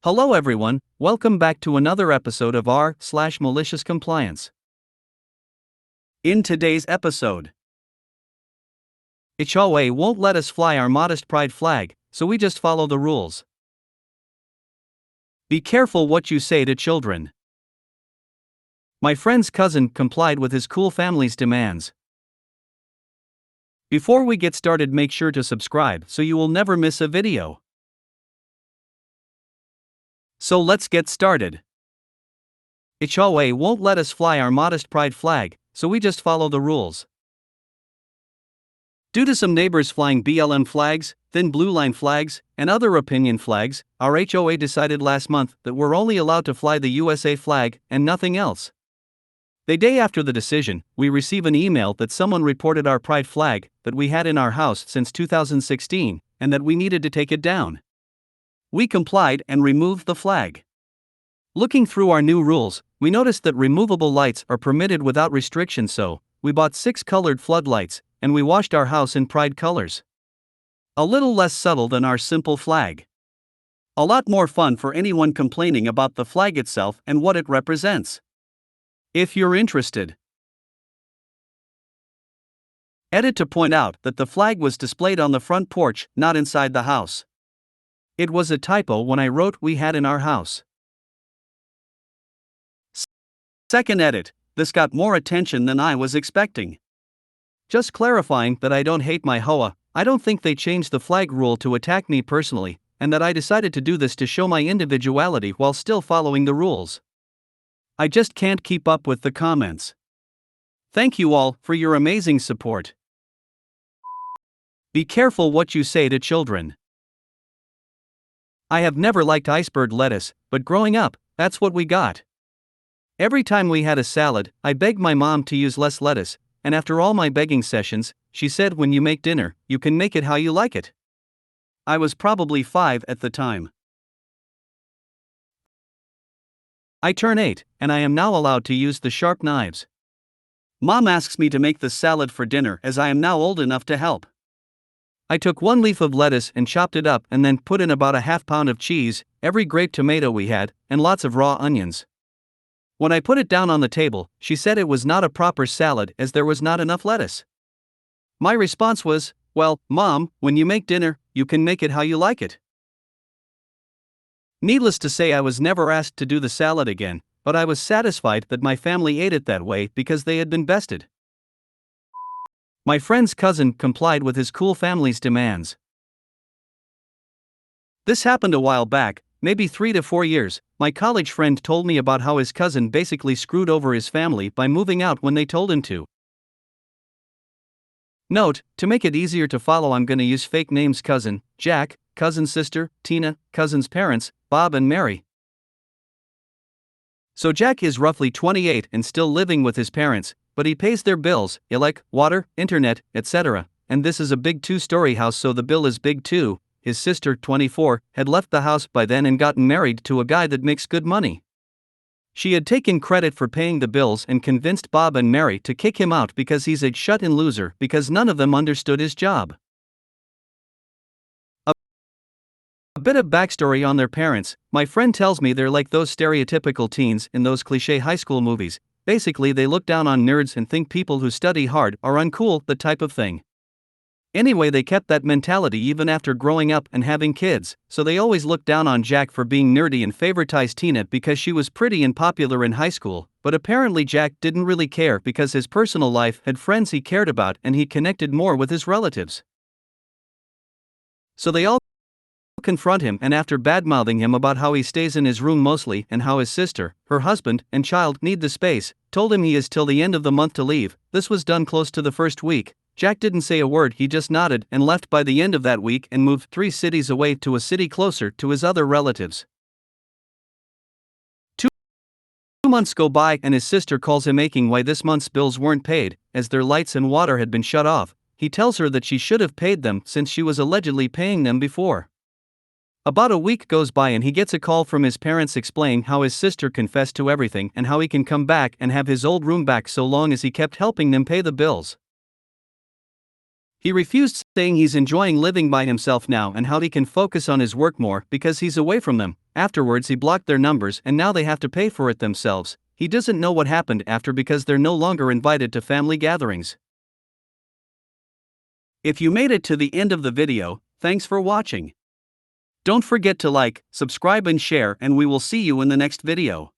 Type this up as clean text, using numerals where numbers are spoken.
Hello everyone, welcome back to another episode of r/Malicious Compliance. In today's episode, HOA won't let us fly our modest pride flag, so we just follow the rules. Be careful what you say to children. My friend's cousin complied with his cool family's demands. Before we get started, make sure to subscribe so you will never miss a video. So let's get started. HOA won't let us fly our modest pride flag, so we just follow the rules. Due to some neighbors flying BLM flags, thin blue line flags, and other opinion flags, our HOA decided last month that we're only allowed to fly the USA flag and nothing else. The day after the decision, we receive an email that someone reported our pride flag that we had in our house since 2016 and that we needed to take it down. We complied and removed the flag. Looking through our new rules, we noticed that removable lights are permitted without restriction, so we bought 6 colored floodlights and we washed our house in pride colors. A little less subtle than our simple flag. A lot more fun for anyone complaining about the flag itself and what it represents. If you're interested. Edit to point out that the flag was displayed on the front porch, not inside the house. It was a typo when I wrote we had in our house. Second edit, this got more attention than I was expecting. Just clarifying that I don't hate my HOA, I don't think they changed the flag rule to attack me personally, and that I decided to do this to show my individuality while still following the rules. I just can't keep up with the comments. Thank you all for your amazing support. Be careful what you say to children. I have never liked iceberg lettuce, but growing up, that's what we got. Every time we had a salad, I begged my mom to use less lettuce, and after all my begging sessions, she said when you make dinner, you can make it how you like it. I was probably 5 at the time. I turn 8, and I am now allowed to use the sharp knives. Mom asks me to make the salad for dinner as I am now old enough to help. I took 1 leaf of lettuce and chopped it up and then put in about a half pound of cheese, every grape tomato we had, and lots of raw onions. When I put it down on the table, she said it was not a proper salad as there was not enough lettuce. My response was, well, Mom, when you make dinner, you can make it how you like it. Needless to say, I was never asked to do the salad again, but I was satisfied that my family ate it that way because they had been bested. My friend's cousin complied with his cool family's demands. This happened a while back, maybe 3 to 4 years. My college friend told me about how his cousin basically screwed over his family by moving out when they told him to. Note, to make it easier to follow, I'm gonna use fake names: cousin, Jack, cousin's sister, Tina, cousin's parents, Bob and Mary. So Jack is roughly 28 and still living with his parents, but he pays their bills, like water, internet, etc., and this is a big 2-story house, so the bill is big too. His sister, 24, had left the house by then and gotten married to a guy that makes good money. She had taken credit for paying the bills and convinced Bob and Mary to kick him out because he's a shut-in loser because none of them understood his job. A bit of backstory on their parents. My friend tells me they're like those stereotypical teens in those cliché high school movies. Basically, they look down on nerds and think people who study hard are uncool, the type of thing. Anyway, they kept that mentality even after growing up and having kids, so they always looked down on Jack for being nerdy and favoritized Tina because she was pretty and popular in high school, but apparently Jack didn't really care because his personal life had friends he cared about and he connected more with his relatives. So they all confront him, and after badmouthing him about how he stays in his room mostly and how his sister, her husband, and child need the space, told him he has till the end of the month to leave. This was done close to the first week. Jack didn't say a word, he just nodded and left by the end of that week and moved 3 cities away to a city closer to his other relatives. 2 months go by and his sister calls him aching why this month's bills weren't paid, as their lights and water had been shut off. He tells her that she should have paid them since she was allegedly paying them before. About a week goes by and he gets a call from his parents explaining how his sister confessed to everything and how he can come back and have his old room back so long as he kept helping them pay the bills. He refused, saying he's enjoying living by himself now and how he can focus on his work more because he's away from them. Afterwards, he blocked their numbers and now they have to pay for it themselves. He doesn't know what happened after because they're no longer invited to family gatherings. If you made it to the end of the video, thanks for watching. Don't forget to like, subscribe and share, and we will see you in the next video.